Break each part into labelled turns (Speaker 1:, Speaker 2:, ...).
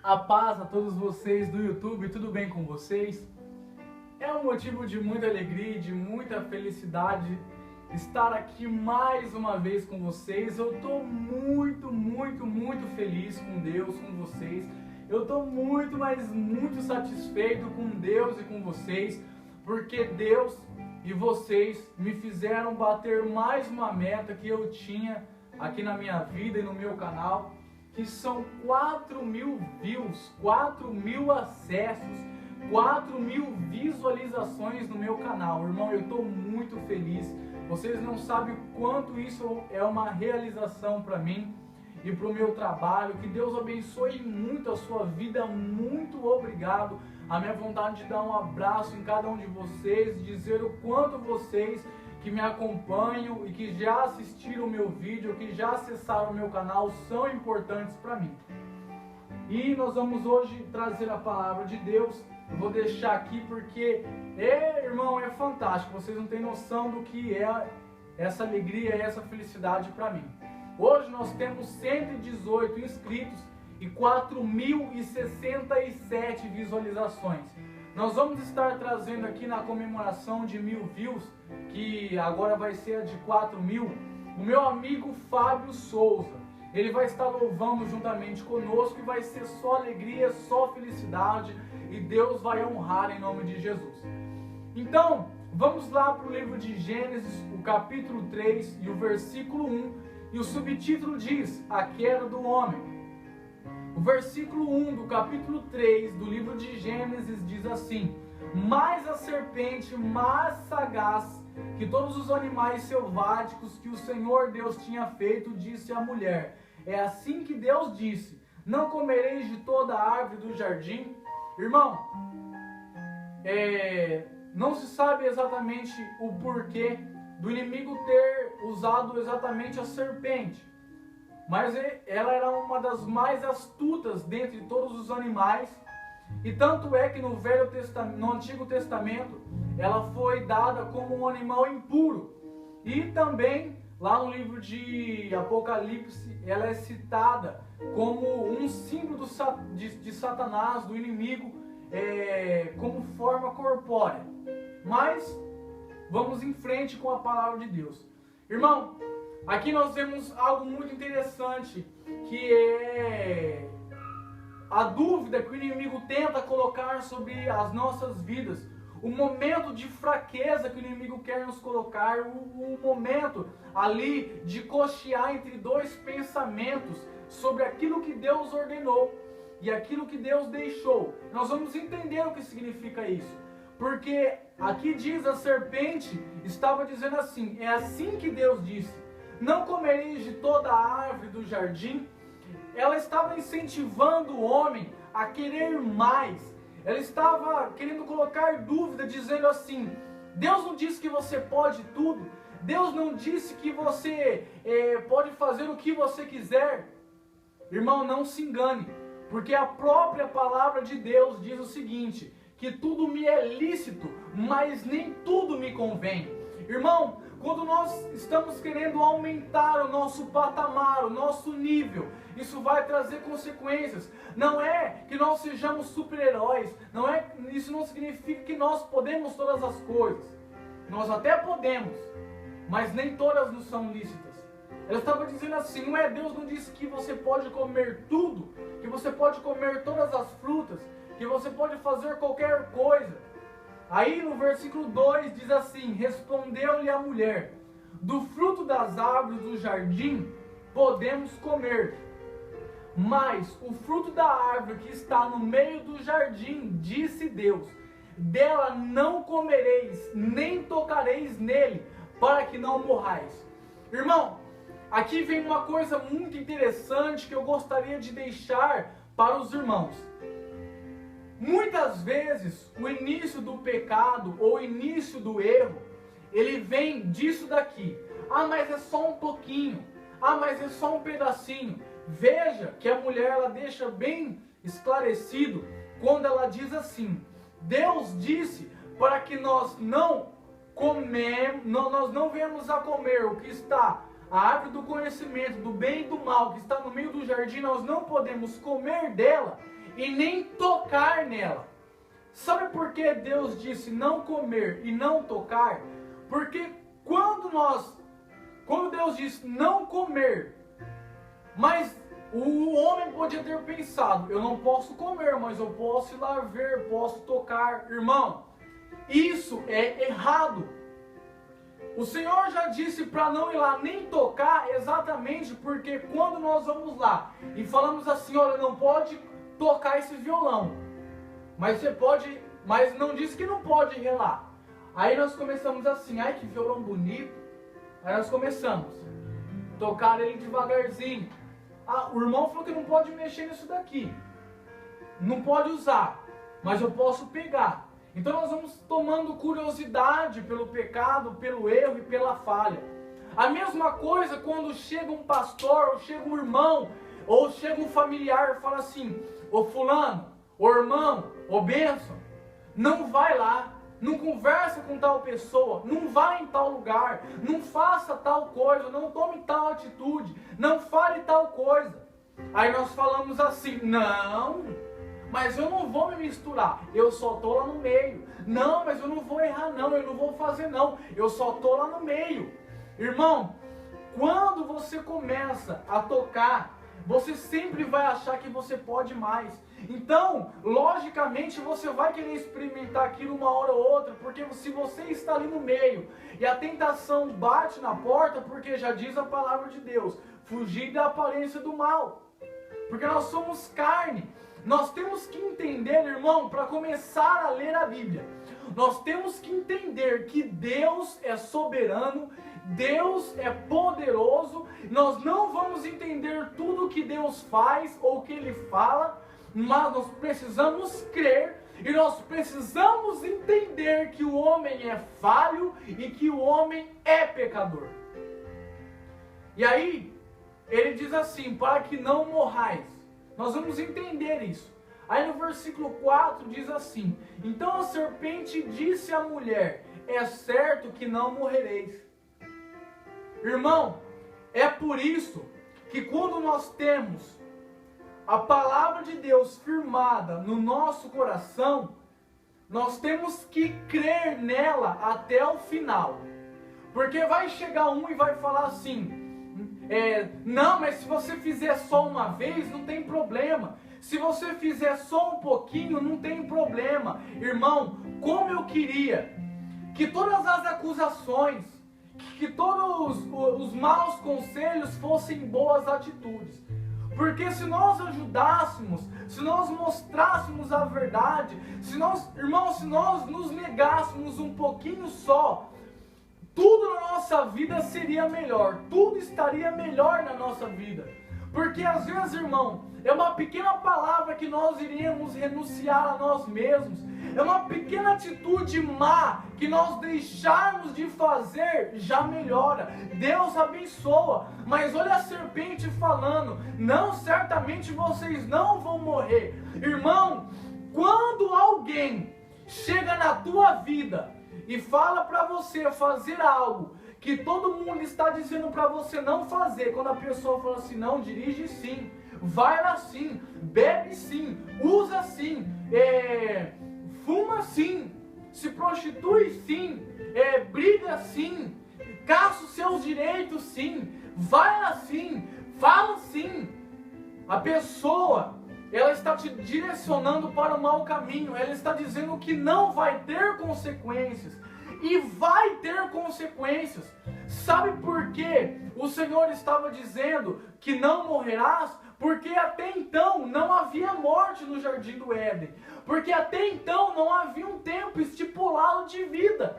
Speaker 1: A paz a todos vocês do YouTube, tudo bem com vocês? É um motivo de muita alegria e de muita felicidade estar aqui mais uma vez com vocês. Eu estou muito feliz com Deus, com vocês. Eu estou muito satisfeito com Deus e com vocês, porque Deus e vocês me fizeram bater mais uma meta que eu tinha aqui na minha vida e no meu canal, que são 4.000 views, 4.000 acessos, 4.000 visualizações no meu canal. Irmão, eu estou muito feliz. Vocês não sabem o quanto isso é uma realização para mim e para o meu trabalho. Que Deus abençoe muito a sua vida. Muito obrigado. A minha vontade de dar um abraço em cada um de vocês, dizer o quanto vocês que me acompanham e que já assistiram o meu vídeo, que já acessaram o meu canal, são importantes para mim. E nós vamos hoje trazer a palavra de Deus. Eu vou deixar aqui porque, irmão, é fantástico. Vocês não têm noção do que é essa alegria e essa felicidade para mim. Hoje nós temos 118 inscritos e 4.067 visualizações. Nós vamos estar trazendo aqui na comemoração de 1.000 views, que agora vai ser a de 4.000, o meu amigo Fábio Souza. Ele vai estar louvando juntamente conosco e vai ser só alegria, só felicidade, e Deus vai honrar em nome de Jesus. Então, vamos lá para o livro de Gênesis, o capítulo 3 e o versículo 1, e o subtítulo diz: A queda do homem. O versículo 1 do capítulo 3 do livro de Gênesis diz assim: Mas a serpente, mais sagaz que todos os animais selváticos que o Senhor Deus tinha feito, disse à mulher: É assim que Deus disse: Não comereis de toda a árvore do jardim? Irmão, não se sabe exatamente o porquê do inimigo ter usado exatamente a serpente, mas ela era uma das mais astutas dentre todos os animais, e tanto é que no Antigo Testamento ela foi dada como um animal impuro, e também lá no livro de Apocalipse ela é citada como um símbolo de Satanás, do inimigo, como forma corpórea. Mas vamos em frente com a palavra de Deus. Irmão, aqui nós vemos algo muito interessante, que é a dúvida que o inimigo tenta colocar sobre as nossas vidas, o momento de fraqueza que o inimigo quer nos colocar, o momento ali de cochear entre dois pensamentos sobre aquilo que Deus ordenou e aquilo que Deus deixou. Nós vamos entender o que significa isso, porque aqui diz: a serpente estava dizendo assim, é assim que Deus disse: Não comereis de toda a árvore do jardim. Ela estava incentivando o homem a querer mais. Ela estava querendo colocar dúvida, dizendo assim: Deus não disse que você pode tudo. Deus não disse que você pode fazer o que você quiser. Irmão, não se engane, porque a própria palavra de Deus diz o seguinte: que tudo me é lícito, mas nem tudo me convém. Irmão, quando nós estamos querendo aumentar o nosso patamar, o nosso nível, isso vai trazer consequências. Não é que nós sejamos super-heróis, isso não significa que nós podemos todas as coisas. Nós até podemos, mas nem todas nos são lícitas. Ela estava dizendo assim: Deus não disse que você pode comer tudo, que você pode comer todas as frutas, que você pode fazer qualquer coisa. Aí no versículo 2 diz assim: Respondeu-lhe a mulher: Do fruto das árvores do jardim podemos comer, mas o fruto da árvore que está no meio do jardim, disse Deus: Dela não comereis, nem tocareis nele, para que não morrais. Irmão, aqui vem uma coisa muito interessante que eu gostaria de deixar para os irmãos. Muitas vezes o início do pecado ou o início do erro, ele vem disso daqui. Mas é só um pouquinho. Mas é só um pedacinho. Veja que a mulher, ela deixa bem esclarecido quando ela diz assim: Deus disse para que nós não venhamos a comer o que está, a árvore do conhecimento do bem e do mal que está no meio do jardim, nós não podemos comer dela, e nem tocar nela. Sabe por que Deus disse não comer e não tocar? Porque quando Deus disse não comer, mas o homem podia ter pensado, eu não posso comer, mas eu posso ir lá ver, posso tocar. Irmão, isso é errado. O Senhor já disse para não ir lá nem tocar, exatamente porque quando nós vamos lá e falamos assim, olha, não pode tocar esse violão, mas você pode, mas não disse que não pode relar. Aí nós começamos assim, ai que violão bonito. Aí nós começamos a tocar ele devagarzinho. Ah, o irmão falou que não pode mexer nisso daqui, não pode usar, mas eu posso pegar. Então nós vamos tomando curiosidade pelo pecado, pelo erro e pela falha. A mesma coisa quando chega um pastor, ou chega um irmão, ou chega um familiar e fala assim, ô fulano, ô irmão, ô bênção, não vai lá, não conversa com tal pessoa, não vai em tal lugar, não faça tal coisa, não tome tal atitude, não fale tal coisa. Aí nós falamos assim, não, mas eu não vou me misturar, eu só estou lá no meio. Não, mas eu não vou errar não, eu não vou fazer não, eu só estou lá no meio. Irmão, quando você começa a tocar, você sempre vai achar que você pode mais. Então, logicamente, você vai querer experimentar aquilo uma hora ou outra, porque se você está ali no meio e a tentação bate na porta, porque já diz a palavra de Deus, fugir da aparência do mal. Porque nós somos carne. Nós temos que entender, irmão, para começar a ler a Bíblia, nós temos que entender que Deus é soberano, Deus é poderoso. Nós não vamos entender tudo que Deus faz ou que Ele fala, mas nós precisamos crer e nós precisamos entender que o homem é falho e que o homem é pecador. E aí, ele diz assim, para que não morrais. Nós vamos entender isso. Aí no versículo 4 diz assim, então a serpente disse à mulher, é certo que não morrereis. Irmão, é por isso que quando nós temos a palavra de Deus firmada no nosso coração, nós temos que crer nela até o final. Porque vai chegar um e vai falar assim, não, mas se você fizer só uma vez, não tem problema. Se você fizer só um pouquinho, não tem problema. Irmão, como eu queria que todas as acusações, que todos os maus conselhos fossem boas atitudes. Porque se nós ajudássemos, se nós mostrássemos a verdade, se nós nos negássemos um pouquinho só, tudo na nossa vida seria melhor, tudo estaria melhor na nossa vida. Porque às vezes, irmão, é uma pequena palavra que nós iríamos renunciar a nós mesmos, é uma pequena atitude má que nós deixarmos de fazer, já melhora, Deus abençoa. Mas olha a serpente falando, não, certamente vocês não vão morrer. Irmão, quando alguém chega na tua vida e fala para você fazer algo que todo mundo está dizendo para você não fazer, quando a pessoa fala assim, não, dirige sim, vai lá sim, bebe sim, usa sim, fuma sim, se prostitui sim, briga sim, caça os seus direitos sim, vai lá sim, fala sim. A pessoa, ela está te direcionando para o mau caminho, ela está dizendo que não vai ter consequências. E vai ter consequências. Sabe por que o Senhor estava dizendo que não morrerás? Porque até então não havia morte no Jardim do Éden. Porque até então não havia um tempo estipulado de vida.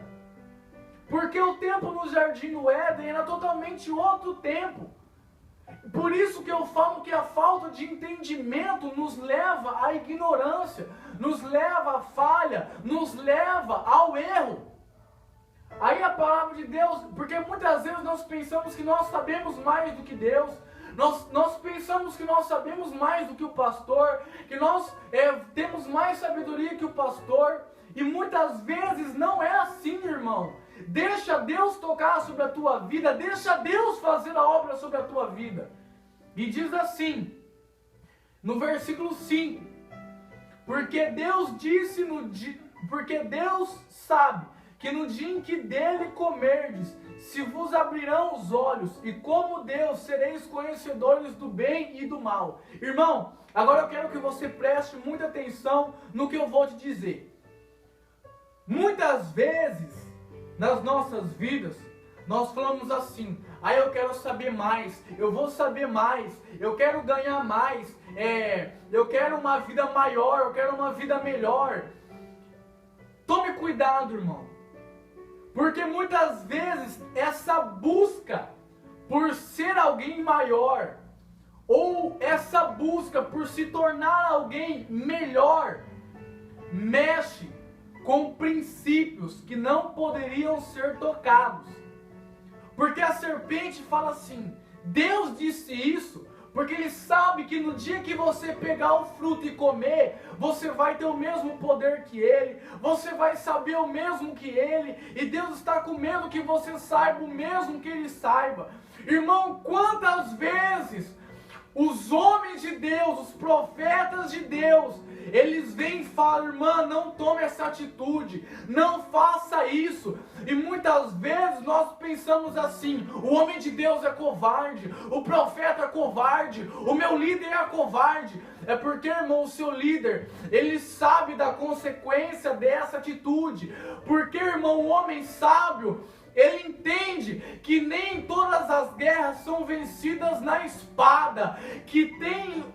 Speaker 1: Porque o tempo no Jardim do Éden era totalmente outro tempo. Por isso que eu falo que a falta de entendimento nos leva à ignorância, nos leva à falha, nos leva ao erro. Aí a palavra de Deus, porque muitas vezes nós pensamos que nós sabemos mais do que Deus, nós pensamos que nós sabemos mais do que o pastor, que nós temos mais sabedoria que o pastor, e muitas vezes não é assim, irmão. Deixa Deus tocar sobre a tua vida, deixa Deus fazer a obra sobre a tua vida. E diz assim, no versículo 5, Porque porque Deus sabe que no dia em que dele comerdes, se vos abrirão os olhos, e como Deus sereis conhecedores do bem e do mal. Irmão, agora eu quero que você preste muita atenção no que eu vou te dizer. Muitas vezes, nas nossas vidas, nós falamos assim: eu quero saber mais, eu vou saber mais, eu quero ganhar mais, eu quero uma vida maior, eu quero uma vida melhor. Tome cuidado, irmão, porque muitas vezes essa busca por ser alguém maior, ou essa busca por se tornar alguém melhor, mexe com princípios que não poderiam ser tocados. Porque a serpente fala assim: Deus disse isso porque Ele sabe que no dia que você pegar o fruto e comer, você vai ter o mesmo poder que Ele, você vai saber o mesmo que Ele, e Deus está com medo que você saiba o mesmo que Ele saiba. Irmão, quantas vezes os homens de Deus, os profetas de Deus, eles vêm e falam: irmã, não tome essa atitude, não faça isso. E muitas vezes nós pensamos assim: o homem de Deus é covarde, o profeta é covarde, o meu líder é covarde. É porque, irmão, o seu líder, ele sabe da consequência dessa atitude. Porque, irmão, o homem sábio, ele entende que nem todas as guerras são vencidas na espada, que tem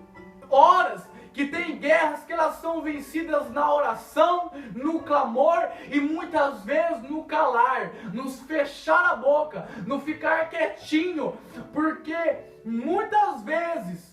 Speaker 1: horas, que tem guerras que elas são vencidas na oração, no clamor e muitas vezes no calar, nos fechar a boca, no ficar quietinho, porque muitas vezes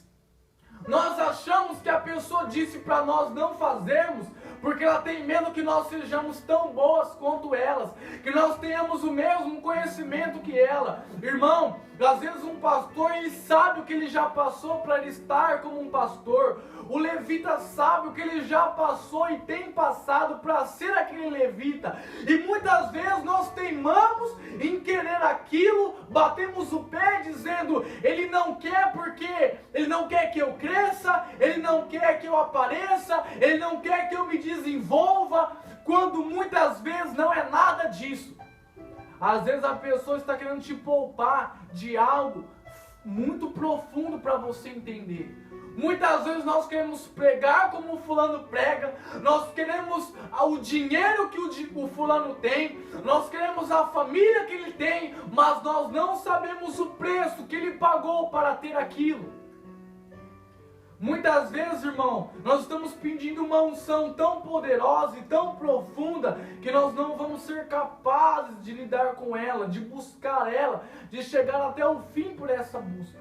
Speaker 1: nós achamos que a pessoa disse para nós não fazermos porque ela tem medo que nós sejamos tão boas quanto elas, que nós tenhamos o mesmo conhecimento que ela. Irmão, às vezes um pastor, ele sabe o que ele já passou para ele estar como um pastor. O levita sabe o que ele já passou e tem passado para ser aquele levita. E muitas vezes nós teimamos em querer aquilo, batemos o pé dizendo: ele não quer porque ele não quer que eu cresça, ele não quer que eu apareça, ele não quer que eu me desenvolva, quando muitas vezes não é nada disso. Às vezes a pessoa está querendo te poupar de algo muito profundo para você entender. Muitas vezes nós queremos pregar como o fulano prega, nós queremos o dinheiro que o fulano tem, nós queremos a família que ele tem, mas nós não sabemos o preço que ele pagou para ter aquilo. Muitas vezes, irmão, nós estamos pedindo uma unção tão poderosa e tão profunda que nós não vamos ser capazes de lidar com ela, de buscar ela, de chegar até o fim por essa busca.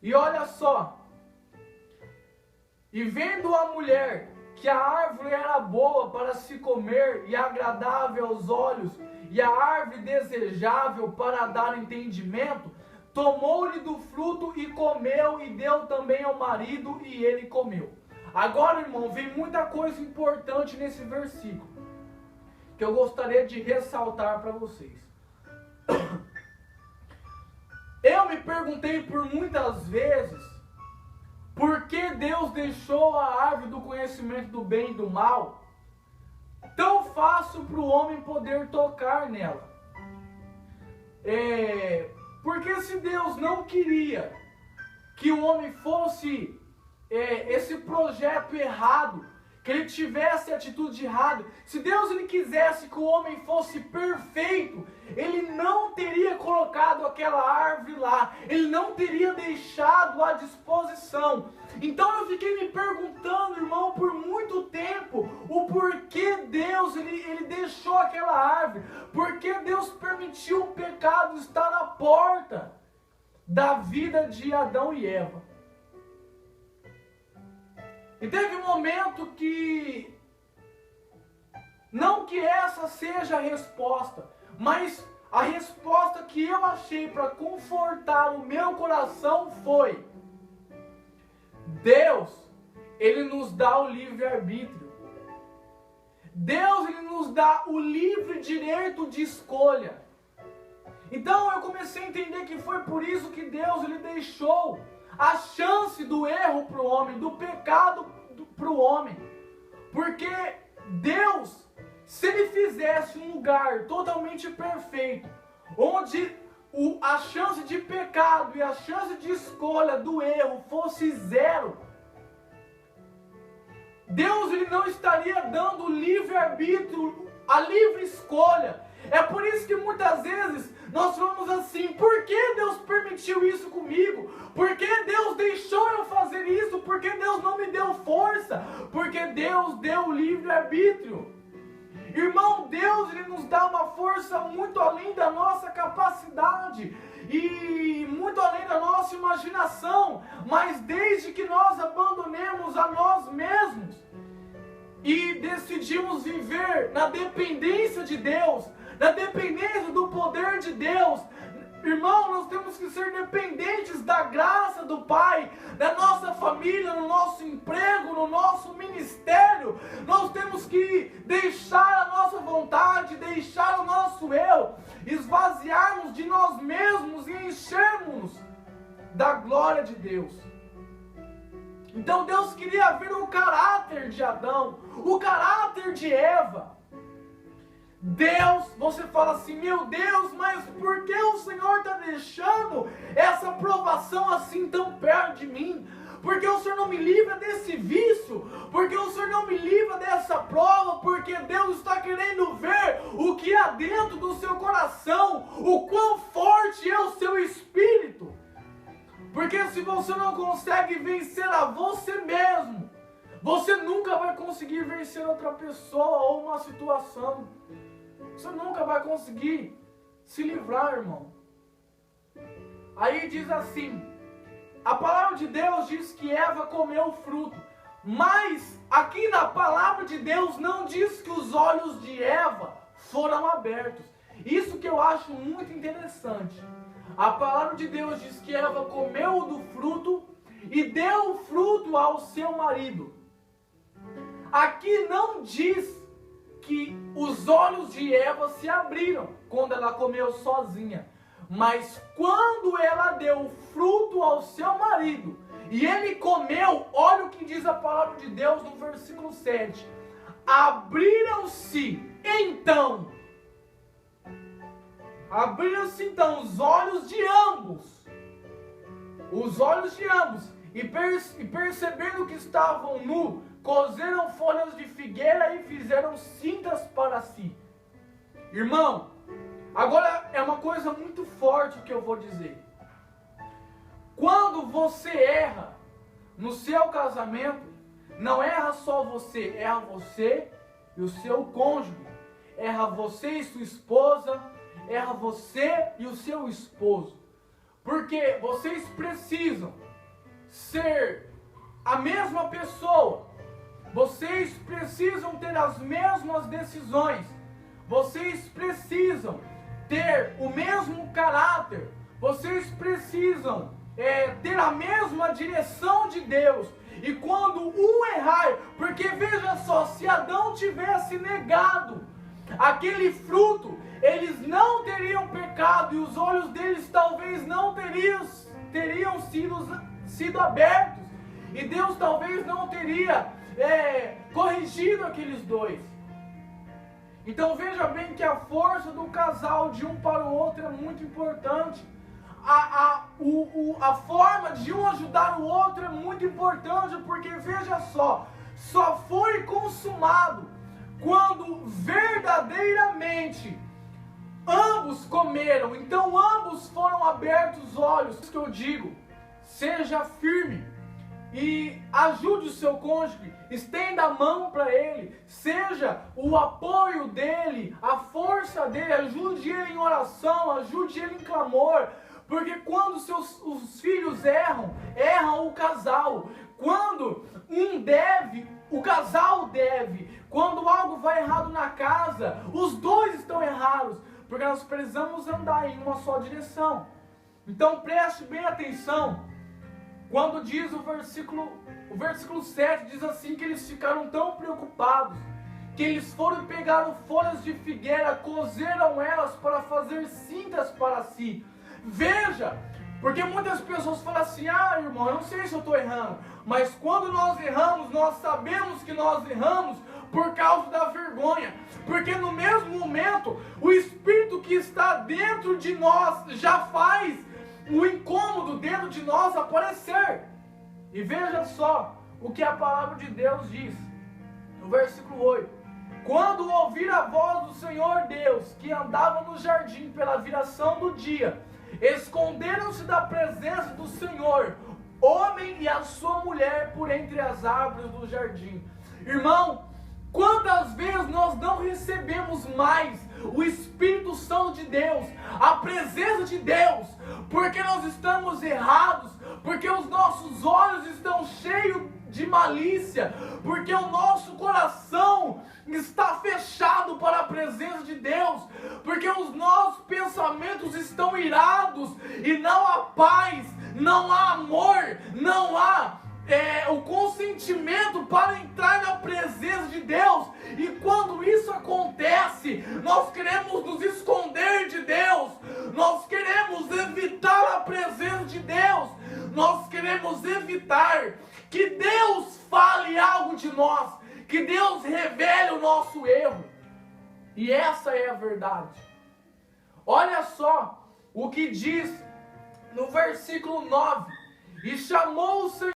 Speaker 1: E olha só, e vendo a mulher que a árvore era boa para se comer e agradável aos olhos, e a árvore desejável para dar entendimento, tomou-lhe do fruto e comeu, e deu também ao marido, e ele comeu. Agora, irmão, vem muita coisa importante nesse versículo, que eu gostaria de ressaltar para vocês. Eu me perguntei por muitas vezes, por que Deus deixou a árvore do conhecimento do bem e do mal tão fácil para o homem poder tocar nela? Porque se Deus não queria que o homem fosse esse projeto errado, que ele tivesse atitude errada, se Deus ele quisesse que o homem fosse perfeito, ele não teria colocado aquela árvore lá, ele não teria deixado à disposição. Então eu fiquei me perguntando, irmão, por muito tempo, o porquê Deus ele deixou aquela árvore, porquê Deus permitiu o pecado estar na porta da vida de Adão e Eva. E teve um momento que, não que essa seja a resposta, mas a resposta que eu achei para confortar o meu coração foi: Deus, ele nos dá o livre-arbítrio. Deus, ele nos dá o livre direito de escolha. Então eu comecei a entender que foi por isso que Deus ele deixou a chance do erro para o homem, do pecado para o homem. Porque Deus, se Ele fizesse um lugar totalmente perfeito, onde a chance de pecado e a chance de escolha do erro fosse zero, Deus ele não estaria dando livre-arbítrio, a livre escolha. É por isso que muitas vezes nós falamos assim: por que Deus permitiu isso comigo? Por que Deus deixou eu fazer isso? Por que Deus não me deu força? Porque Deus deu livre-arbítrio. Irmão, Deus ele nos dá uma força muito além da nossa capacidade e muito além da nossa imaginação, mas desde que nós abandonemos a nós mesmos e decidimos viver na dependência de Deus, na dependência do poder de Deus, irmão, nós temos que ser dependentes da graça do Pai, da nossa família, no nosso emprego, no nosso ministério. Nós temos que deixar a nossa vontade, deixar o nosso eu, esvaziarmos de nós mesmos e enchermos da glória de Deus. Então Deus queria ver o caráter de Adão, o caráter de Eva. Deus, você fala assim: meu Deus, mas por que o Senhor está deixando essa provação assim tão perto de mim? Por que o Senhor não me livra desse vício? Por que o Senhor não me livra dessa prova? Porque Deus está querendo ver o que há dentro do seu coração, o quão forte é o seu espírito. Porque se você não consegue vencer a você mesmo, você nunca vai conseguir vencer outra pessoa ou uma situação. Você nunca vai conseguir se livrar, irmão. Aí diz assim: a palavra de Deus diz que Eva comeu o fruto, mas aqui na palavra de Deus não diz que os olhos de Eva foram abertos. Isso que eu acho muito interessante. A palavra de Deus diz que Eva comeu do fruto e deu o fruto ao seu marido. Aqui não diz que os olhos de Eva se abriram quando ela comeu sozinha, mas quando ela deu fruto ao seu marido e ele comeu, olha o que diz a palavra de Deus no versículo 7: abriram-se então os olhos de ambos, e percebendo que estavam nus, cozeram folhas de figueira e fizeram cintas para si. Irmão, agora é uma coisa muito forte que eu vou dizer. Quando você erra no seu casamento, não erra só você, erra você e o seu cônjuge, erra você e sua esposa, erra você e o seu esposo. Porque vocês precisam ser a mesma pessoa. Vocês precisam ter as mesmas decisões. Vocês precisam ter o mesmo caráter. Vocês precisam ter a mesma direção de Deus. E quando um errar, porque veja só, se Adão tivesse negado aquele fruto, eles não teriam pecado e os olhos deles talvez não teriam sido abertos. E Deus talvez não teria corrigido aqueles dois. Então veja bem que a força do casal de um para o outro é muito importante. A forma de um ajudar o outro é muito importante, porque veja só foi consumado quando verdadeiramente ambos comeram, então ambos foram abertos os olhos. Isso que eu digo, seja firme e ajude o seu cônjuge, estenda a mão para ele, seja o apoio dele, a força dele, ajude ele em oração, ajude ele em clamor, porque quando os filhos erram o casal. Quando um deve, o casal deve. Quando algo vai errado na casa, os dois estão errados, porque nós precisamos andar em uma só direção. Então preste bem atenção. Quando diz o versículo 7, diz assim que eles ficaram tão preocupados, que eles foram pegar folhas de figueira, cozeram elas para fazer cintas para si. Veja Porque muitas pessoas falam assim, irmão, eu não sei se eu estou errando. Mas quando nós erramos, nós sabemos que nós erramos por causa da vergonha. Porque no mesmo momento, o Espírito que está dentro de nós já faz o incômodo dentro de nós aparecer. E veja só o que a palavra de Deus diz. No versículo 8. Quando ouvir a voz do Senhor Deus, que andava no jardim pela viração do dia, esconderam-se da presença do Senhor, homem e a sua mulher, por entre as árvores do jardim. Irmão, quantas vezes nós não recebemos mais o Espírito Santo de Deus, a presença de Deus, porque nós estamos errados, porque os nossos olhos estão cheios de malícia, porque o nosso coração está fechado para a presença de Deus, porque os nossos pensamentos estão irados e não há paz, não há amor, não há o consentimento para entrar na presença de Deus. E quando isso acontece, nós queremos nos esconder de Deus, nós queremos evitar a presença de Deus, nós queremos evitar que Deus fale algo de nós, que Deus revele o nosso erro. E essa é a verdade. Olha só o que diz no versículo 9: e chamou o Senhor